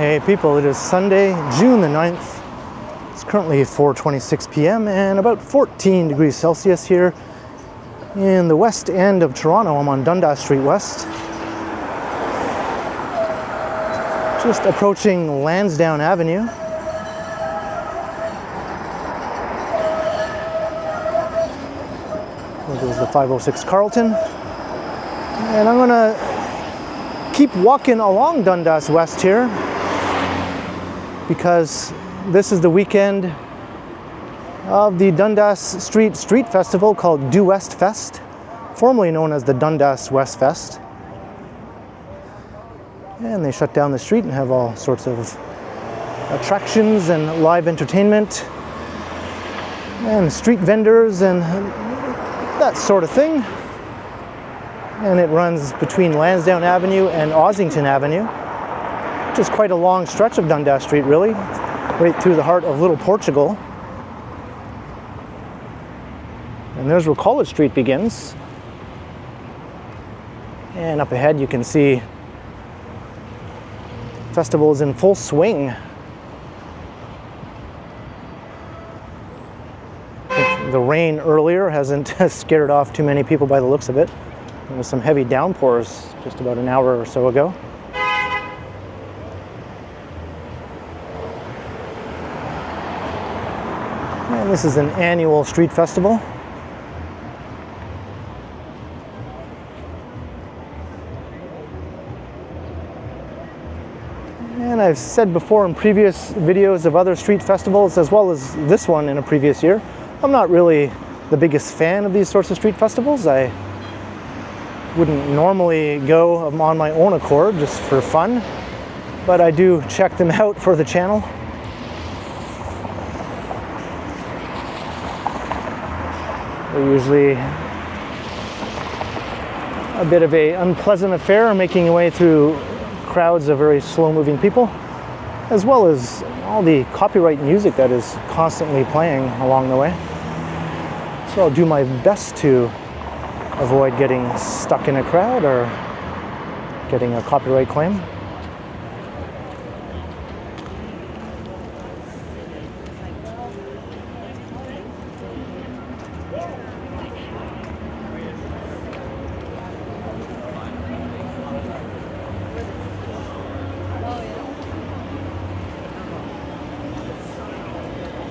Hey people, it is Sunday, June the 9th. It's currently 4:26 p.m. and about 14 degrees Celsius here in the west end of Toronto. I'm on Dundas Street West. Just approaching Lansdowne Avenue. There goes the 506 Carlton. And I'm gonna keep walking along Dundas West here, because this is the weekend of the Dundas Street Festival called Due West Fest, formerly known as the Dundas West Fest. And they shut down the street and have all sorts of attractions and live entertainment and street vendors and that sort of thing. And it runs between Lansdowne Avenue and Ossington Avenue, which is quite a long stretch of Dundas Street, really, right through the heart of Little Portugal. And there's where College Street begins. And up ahead you can see festivals in full swing. The rain earlier hasn't scared off too many people by the looks of it. There was some heavy downpours just about an hour or so ago. And this is an annual street festival. And I've said before in previous videos of other street festivals, as well as this one in a previous year, I'm not really the biggest fan of these sorts of street festivals. I wouldn't normally go on my own accord just for fun, but I do check them out for the channel. They're usually a bit of an unpleasant affair, making your way through crowds of very slow-moving people, as well as all the copyright music that is constantly playing along the way. So I'll do my best to avoid getting stuck in a crowd or getting a copyright claim.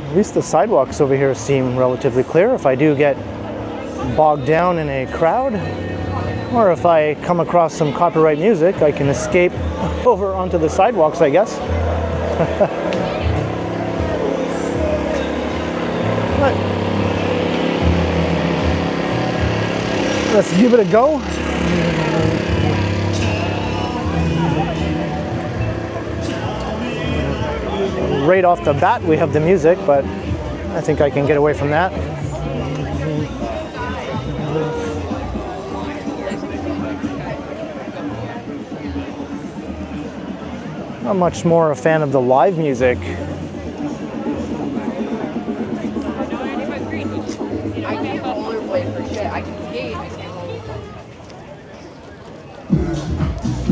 At least the sidewalks over here seem relatively clear. If I do get bogged down in a crowd, or if I come across some copyright music, I can escape over onto the sidewalks, I guess. But let's give it a go. Right off the bat we have the music, but I think I can get away from that. I'm much more a fan of the live music.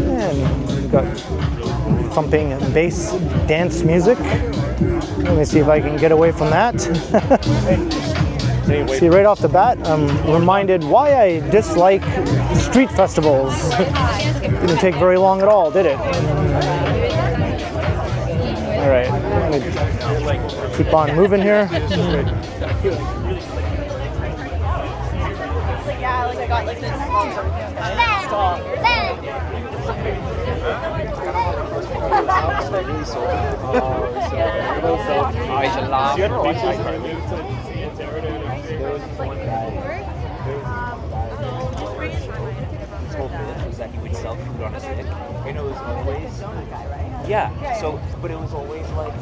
And we've got thumping bass dance music. Let me see if I can get away from that. See, right off the bat, I'm reminded why I dislike street festivals. Didn't take very long at all, did it? All right, I'm gonna keep on moving here. That he would sell food on a stick. And it was always, yeah. So, but it was always like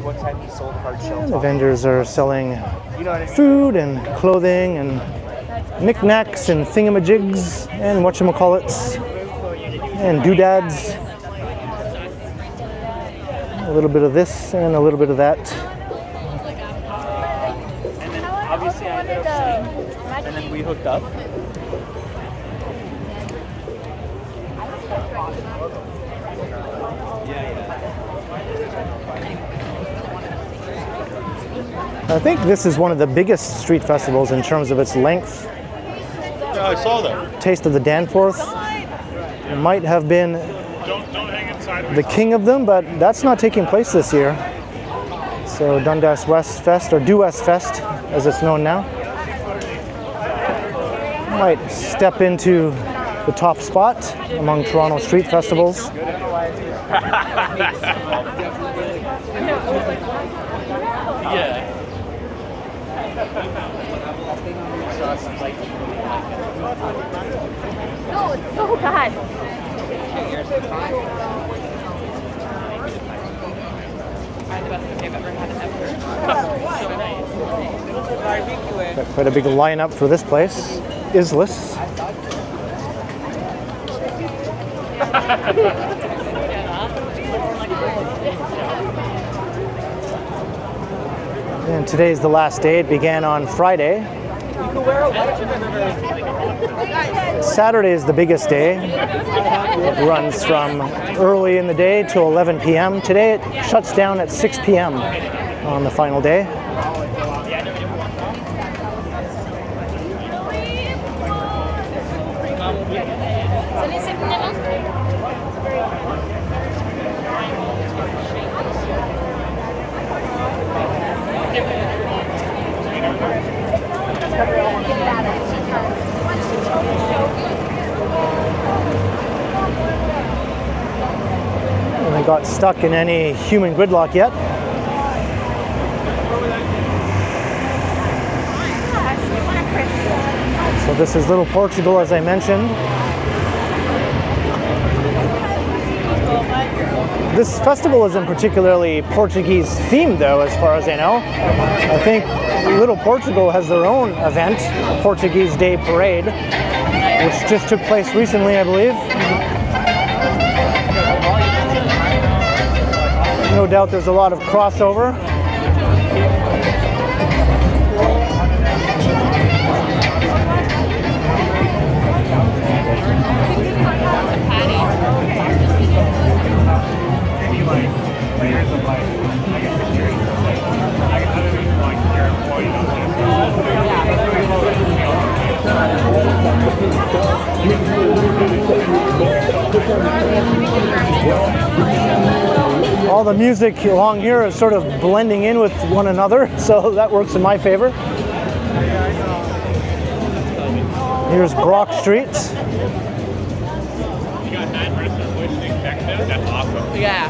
one time he sold hard shell. And the vendors are selling food and clothing and knickknacks and thingamajigs and whatchamacallits and doodads. A little bit of this and a little bit of that. And then obviously I ended up sitting, and then we hooked up. I think this is one of the biggest street festivals in terms of its length. Yeah, I saw that. Taste of the Danforth might have been the king of them, but that's not taking place this year. So Dundas West Fest, or Due West Fest, as it's known now, might step into the top spot among Toronto street festivals. No, it's so bad. Got quite a big lineup for this place. Isless. And today's the last day. It began on Friday. Saturday is the biggest day. It runs from early in the day till 11 p.m. Today it shuts down at 6 p.m. on the final day. Haven't got stuck in any human gridlock yet. So this is Little Portugal, as I mentioned. This festival isn't particularly Portuguese themed though, as far as I know. I think Little Portugal has their own event, a Portuguese Day Parade, which just took place recently, I believe. No doubt there's a lot of crossover. All the music along here is sort of blending in with one another, so that works in my favor. Here's Brock Street. That's awesome. Yeah.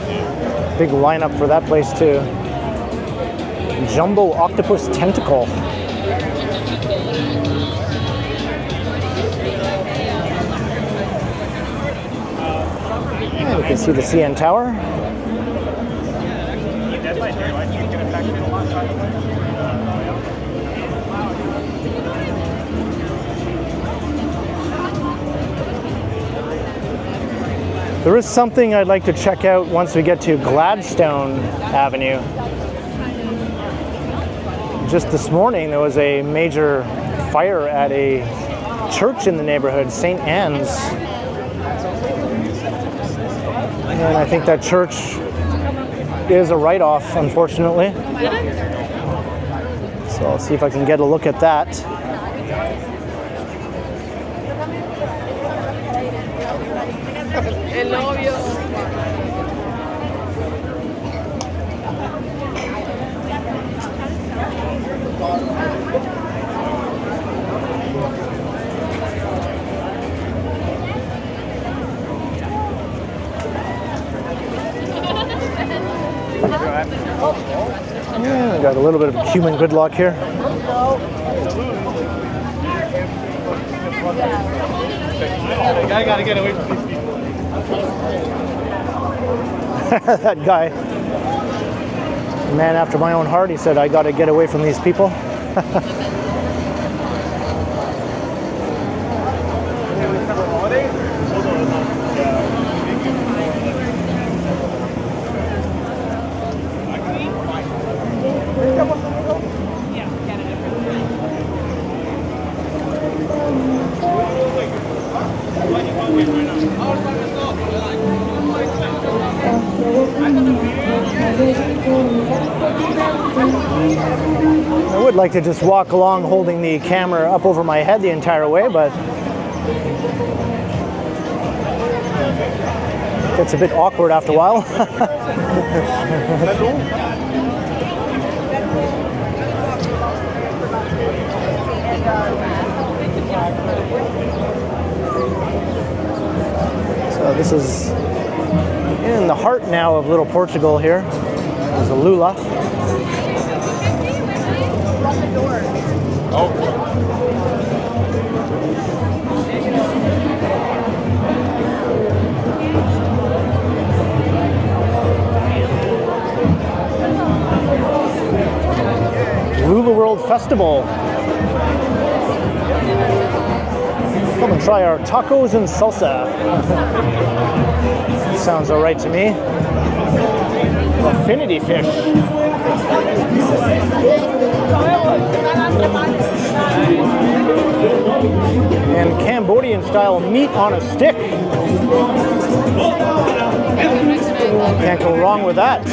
Big lineup for that place too. Jumbo Octopus Tentacle. And you can see the CN Tower. There is something I'd like to check out once we get to Gladstone Avenue. Just this morning there was a major fire at a church in the neighborhood, St. Anne's. And I think that church is a write-off, unfortunately. So I'll see if I can get a look at that. El novio. Yeah, got a little bit of human gridlock here. I gotta get away from these people. That guy, man after my own heart, he said, I got to get away from these people. I'd like to just walk along holding the camera up over my head the entire way, but it gets a bit awkward after a while. So this is in the heart now of Little Portugal here. There's a Lula. Lula World Festival. Come and try our tacos and salsa. Sounds all right to me. Affinity fish. And Cambodian style meat on a stick. Can't go wrong with that.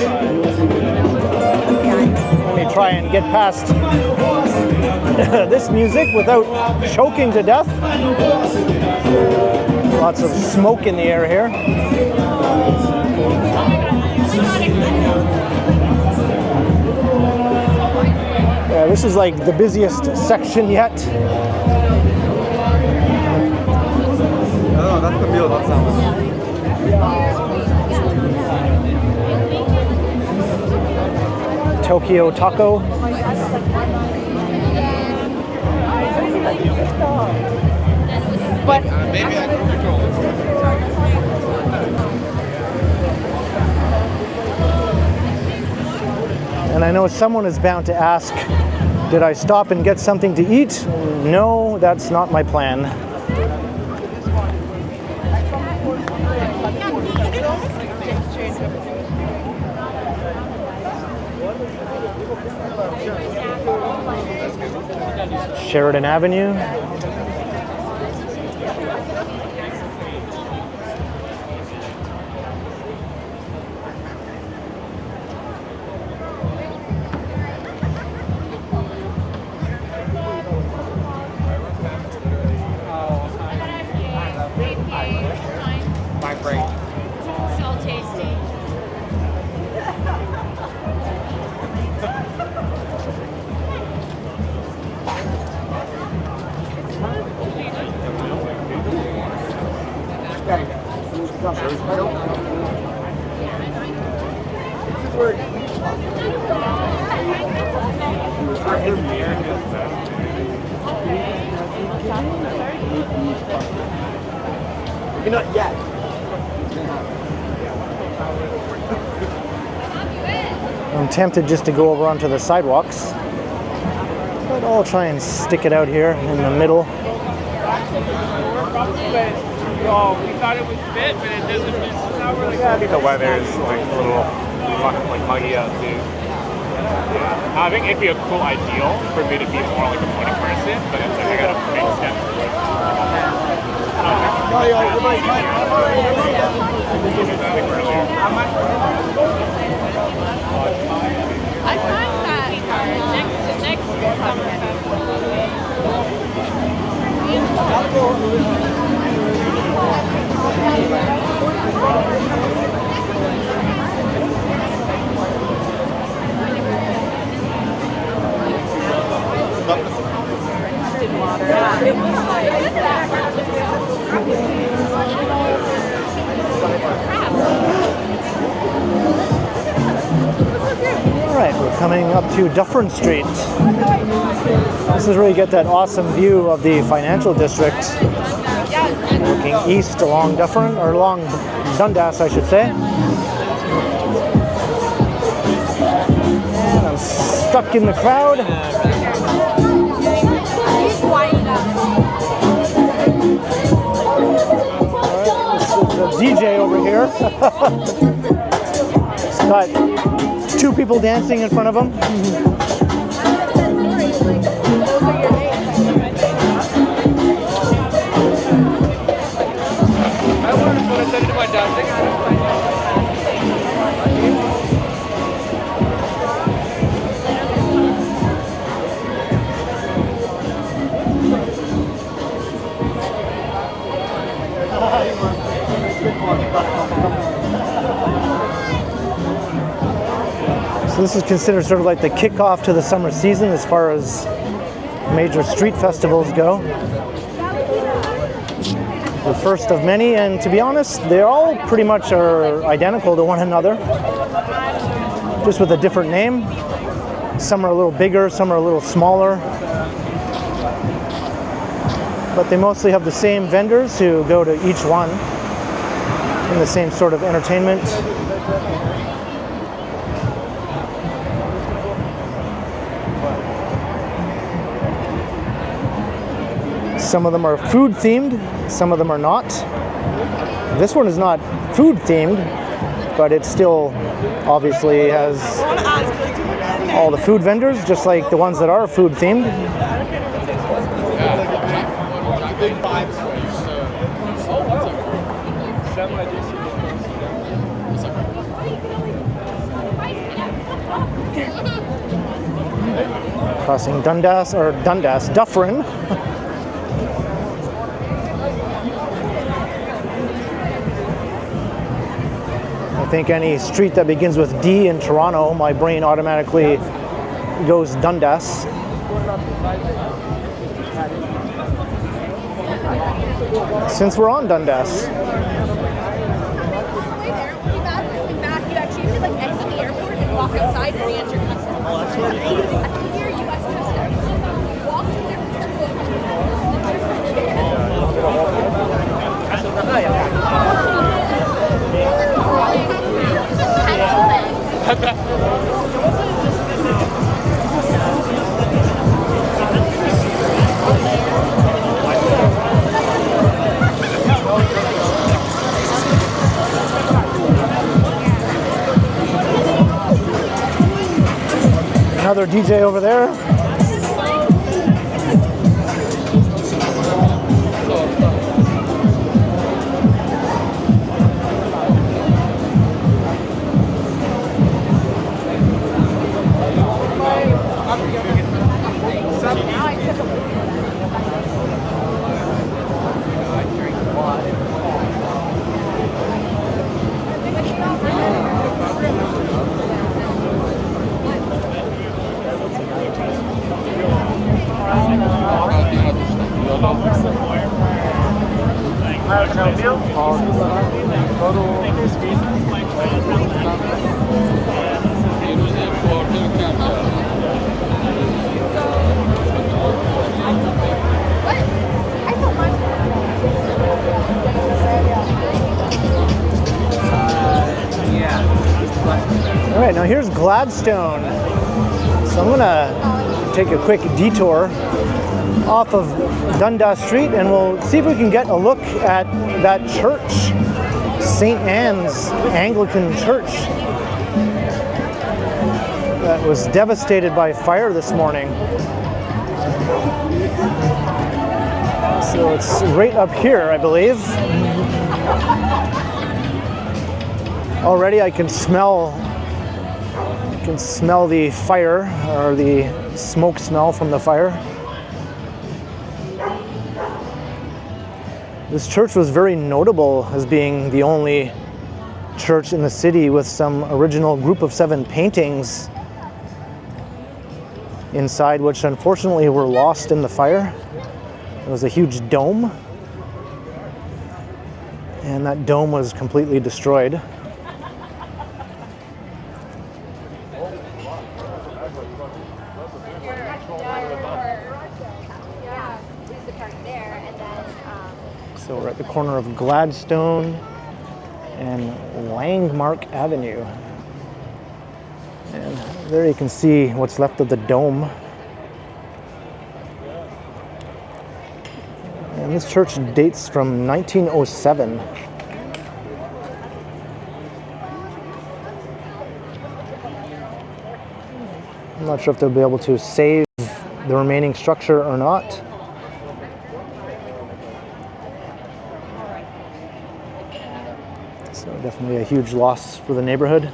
Let me try and get past this music without choking to death. Lots of smoke in the air here. Yeah, this is like the busiest section yet. No, that's the meal, that's how Tokyo Taco. But maybe I can control it. And I know someone is bound to ask, did I stop and get something to eat? No, that's not my plan. Sheridan Avenue. My brain. so tasty. You're not yet. I'm tempted just to go over onto the sidewalks, but I'll try and stick it out here in the middle. Oh, we thought it was fit, but it doesn't. It's not really. Yeah, I think the weather is like a little like muggy out too. Yeah. I think it'd be a cool ideal for me to be more like a morning person, but it's like I gotta make steps towards I find that next summer All right, we're coming up to Dufferin Street. This is where you get that awesome view of the financial district. Looking east along Dufferin, or along Dundas, I should say. And I'm stuck in the crowd. All right, this is the DJ over here. He's got two people dancing in front of him. So this is considered sort of like the kickoff to the summer season as far as major street festivals go. The first of many, and to be honest, they all pretty much are identical to one another, just with a different name. Some are a little bigger, some are a little smaller. But they mostly have the same vendors who go to each one in the same sort of entertainment. Some of them are food themed, some of them are not. This one is not food themed, but it still obviously has all the food vendors, just like the ones that are food themed. Crossing Dundas, Dufferin. I think any street that begins with D in Toronto, my brain automatically goes Dundas. Since we're on Dundas. You actually have to like exit the airport and walk outside and re-enter customs. Oh, that's what here, US customs. Walk to their Another DJ over there. All right, now here's Gladstone. So I'm gonna take a quick detour off of Dundas Street and we'll see if we can get a look at that church, St. Anne's Anglican Church, that was devastated by fire this morning. So it's right up here, I believe. Already I can smell the fire, or the smoke smell from the fire. This church was very notable as being the only church in the city with some original Group of Seven paintings inside, which unfortunately were lost in the fire. It was a huge dome, and that dome was completely destroyed. So we're at the corner of Gladstone and Langmark Avenue. And there you can see what's left of the dome. And this church dates from 1907. I'm not sure if they'll be able to save the remaining structure or not. So definitely a huge loss for the neighborhood.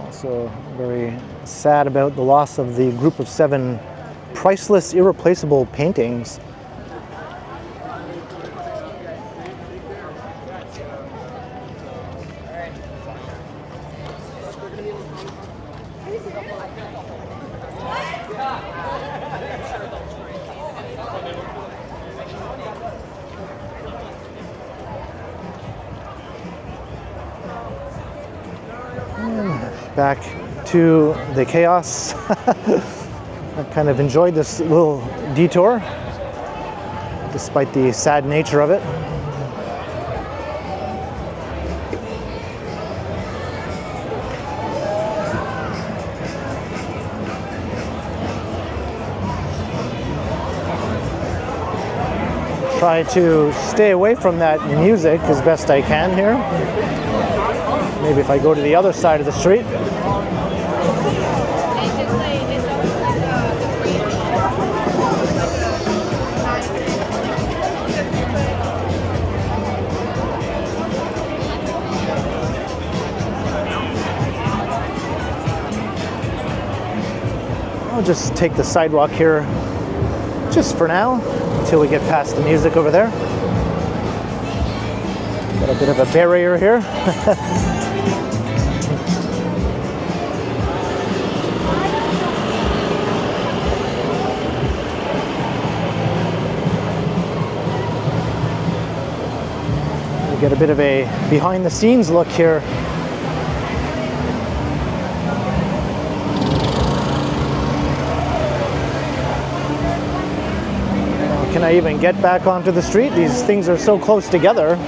Also very sad about the loss of the Group of Seven priceless, irreplaceable paintings. Back to the chaos. I kind of enjoyed this little detour, despite the sad nature of it. Try to stay away from that music as best I can here. Maybe if I go to the other side of the street. I'll just take the sidewalk here just for now until we get past the music over there. Got a bit of a barrier here. We get a bit of a behind the scenes look here. Can I even get back onto the street? These things are so close together.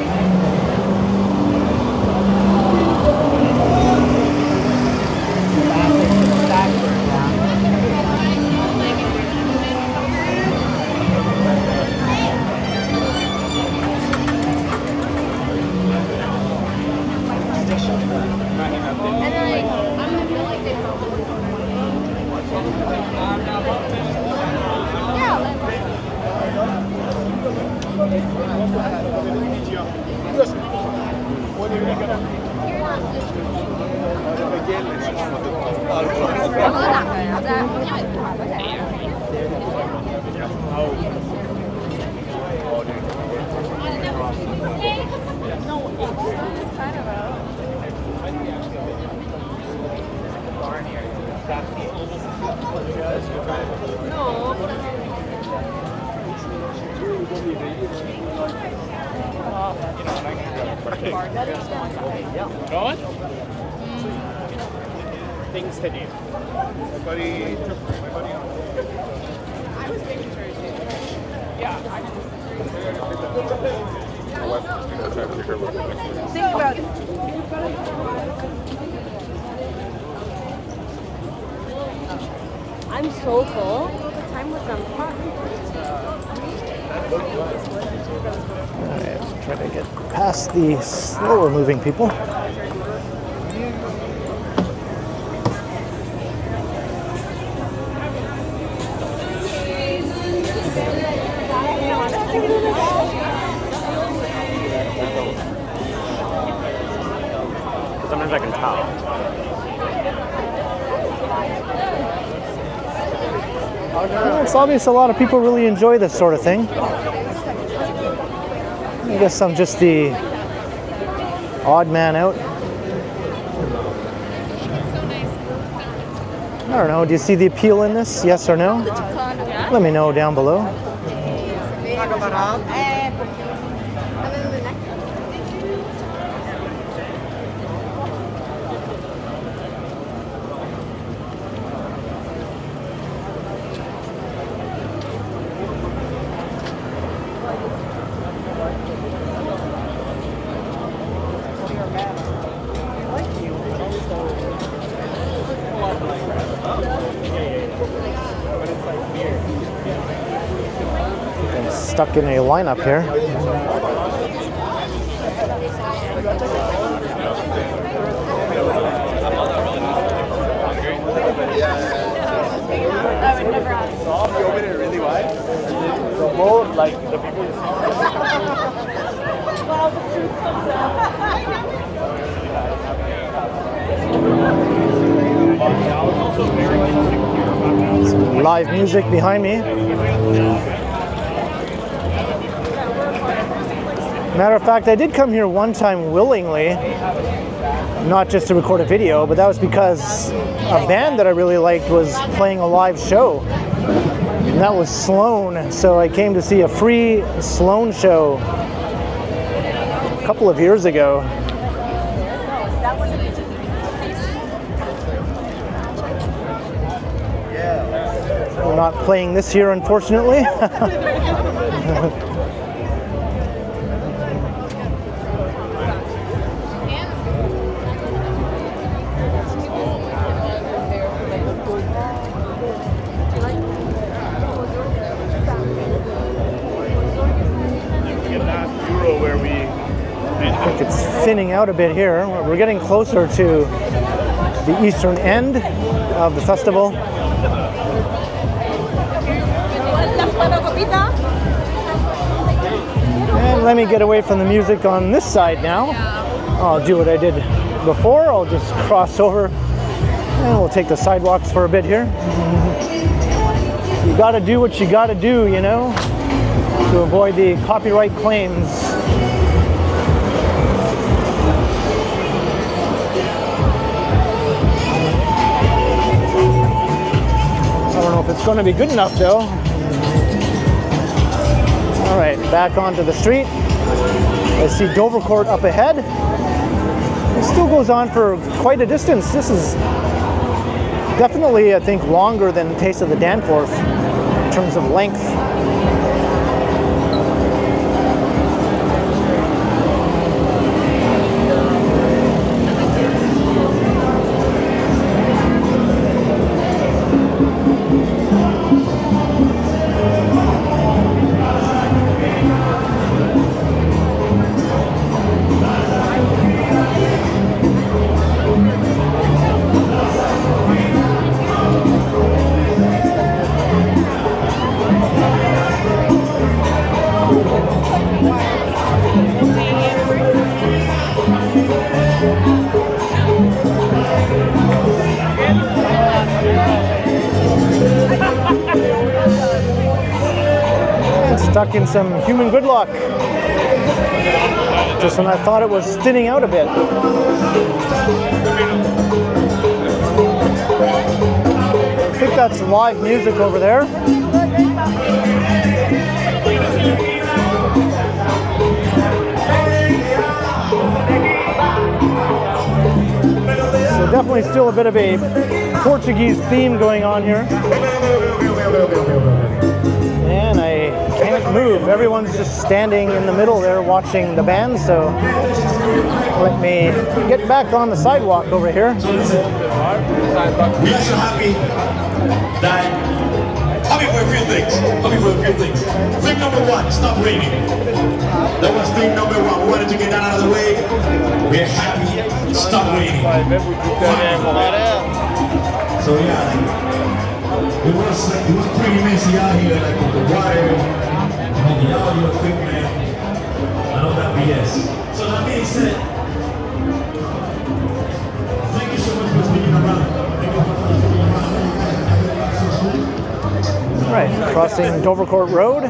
Going? Things to do. Think about it. I'm so full. What time was on Alright, try to get past the slower moving people. Sometimes I can tell. Well, it's obvious a lot of people really enjoy this sort of thing. I guess I'm just the odd man out. I don't know, do you see the appeal in this? Yes or no? Let me know down below. I'm stuck in a lineup here. You open it really wide. The more like the people. Some live music behind me. Matter of fact, I did come here one time willingly, not just to record a video, but that was because a band that I really liked was playing a live show. And that was Sloan, so I came to see a free Sloan show a couple of years ago. We're not playing this year, unfortunately. I think it's thinning out a bit here. We're getting closer to the eastern end of the festival. And let me get away from the music on this side now. I'll do what I did before. I'll just cross over and we'll take the sidewalks for a bit here. You gotta do what you gotta do, you know, to avoid the copyright claims. I don't know if it's going to be good enough though. All right, back onto the street. I see Dovercourt up ahead. It still goes on for quite a distance. This is definitely, I think, longer than Taste of the Danforth in terms of length. Stuck in some human good luck. Just when I thought it was thinning out a bit. I think that's live music over there. So definitely still a bit of a Portuguese theme going on here. And I can't move. Everyone's just standing in the middle there watching the band, so let me get back on the sidewalk over here. We are so happy for a few things. Thing number one, stop raining. That was thing number one. We wanted to get that out of the way. We're happy. Stop raining. So yeah, it was pretty messy out here, like with the water, and the audio equipment, and all that BS. So that being said, thank you so much for sticking around. All right, crossing Dovercourt Road.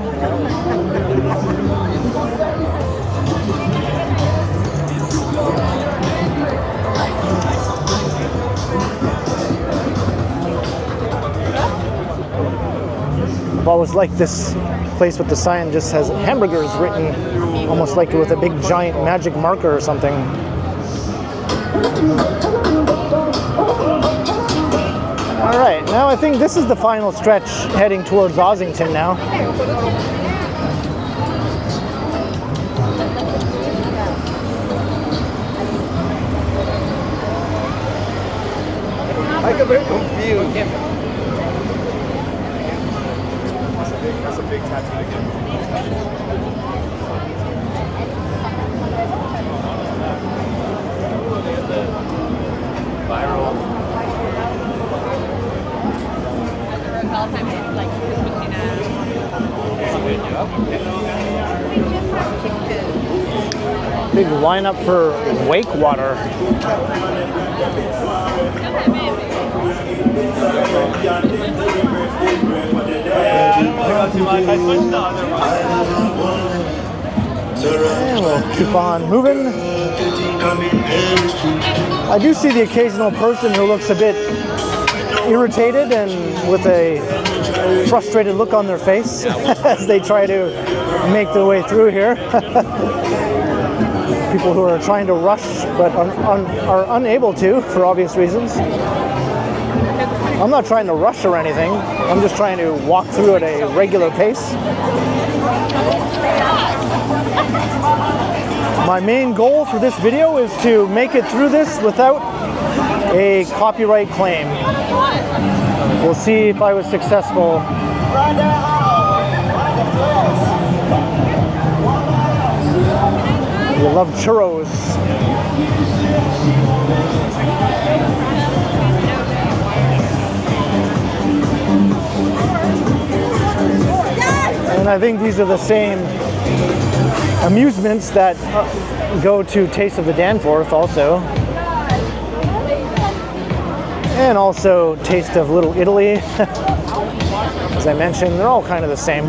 I've always liked this place with the sign just has hamburgers written almost like with a big giant magic marker or something. All right, now I think this is the final stretch heading towards Ossington now. I get very confused. That's a big tattoo again. Viral. Big lineup for wake water. And we'll keep on moving. I do see the occasional person who looks a bit irritated and with a frustrated look on their face as they try to make their way through here. People who are trying to rush but are unable to for obvious reasons. I'm not trying to rush or anything. I'm just trying to walk through at a regular pace. My main goal for this video is to make it through this without a copyright claim. We'll see if I was successful. You love churros. And I think these are the same amusements that go to Taste of the Danforth also. And also Taste of Little Italy. As I mentioned, they're all kind of the same.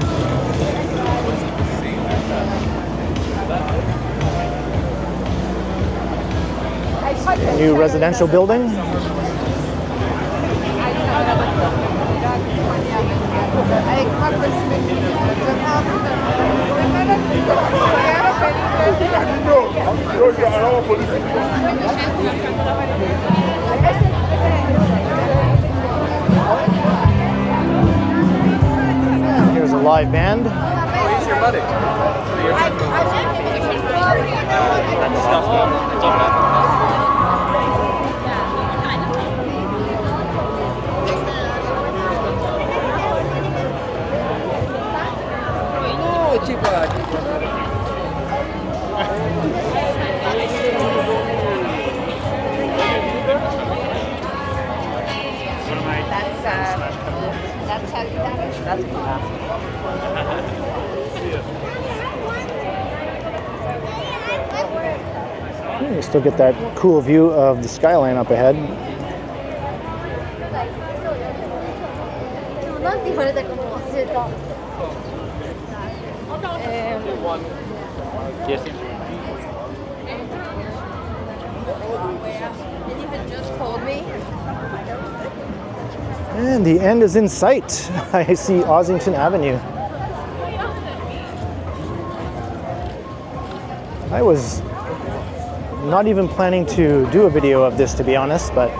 New residential building. Here's a live band. He's your buddy. That's how you That's You still get that cool view of the skyline up ahead. Yes. And even just told me. And the end is in sight. I see Ossington Avenue. I was not even planning to do a video of this, to be honest, but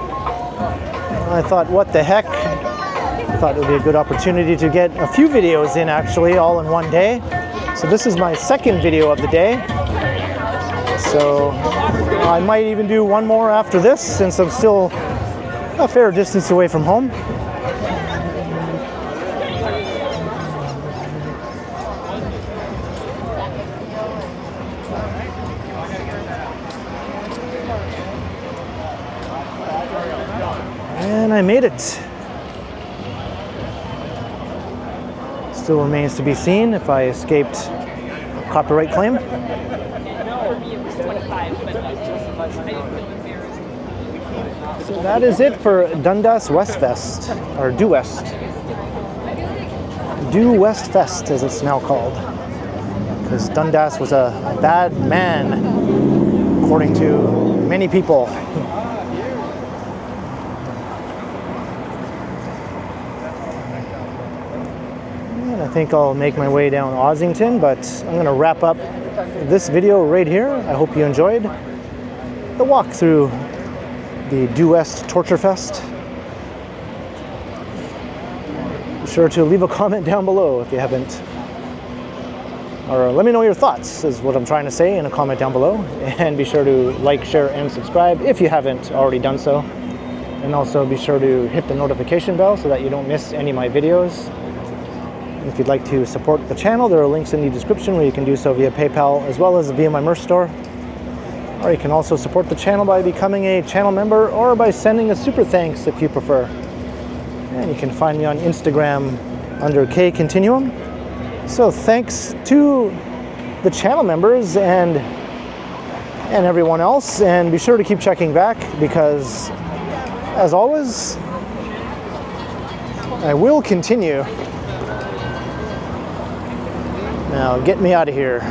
I thought, what the heck? I thought it would be a good opportunity to get a few videos in, actually, all in one day. So this is my second video of the day. So I might even do one more after this, since I'm still a fair distance away from home. And I made it. Still remains to be seen if I escaped a copyright claim. So that is it for Dundas Westfest, or Due West. Due West Fest, as it's now called. Because Dundas was a bad man, according to many people. And I think I'll make my way down Ossington, but I'm going to wrap up this video right here. I hope you enjoyed the walk through the Due West Torture Fest. Be sure to leave a comment down below if you haven't, or let me know your thoughts, is what I'm trying to say, in a comment down below. And be sure to like, share, and subscribe if you haven't already done so. And also be sure to hit the notification bell so that you don't miss any of my videos. If you'd like to support the channel, there are links in the description where you can do so via PayPal as well as via my merch store. Or you can also support the channel by becoming a channel member or by sending a super thanks if you prefer. And you can find me on Instagram under KContinuum. So thanks to the channel members and everyone else, and be sure to keep checking back because, as always, I will continue. Now get me out of here.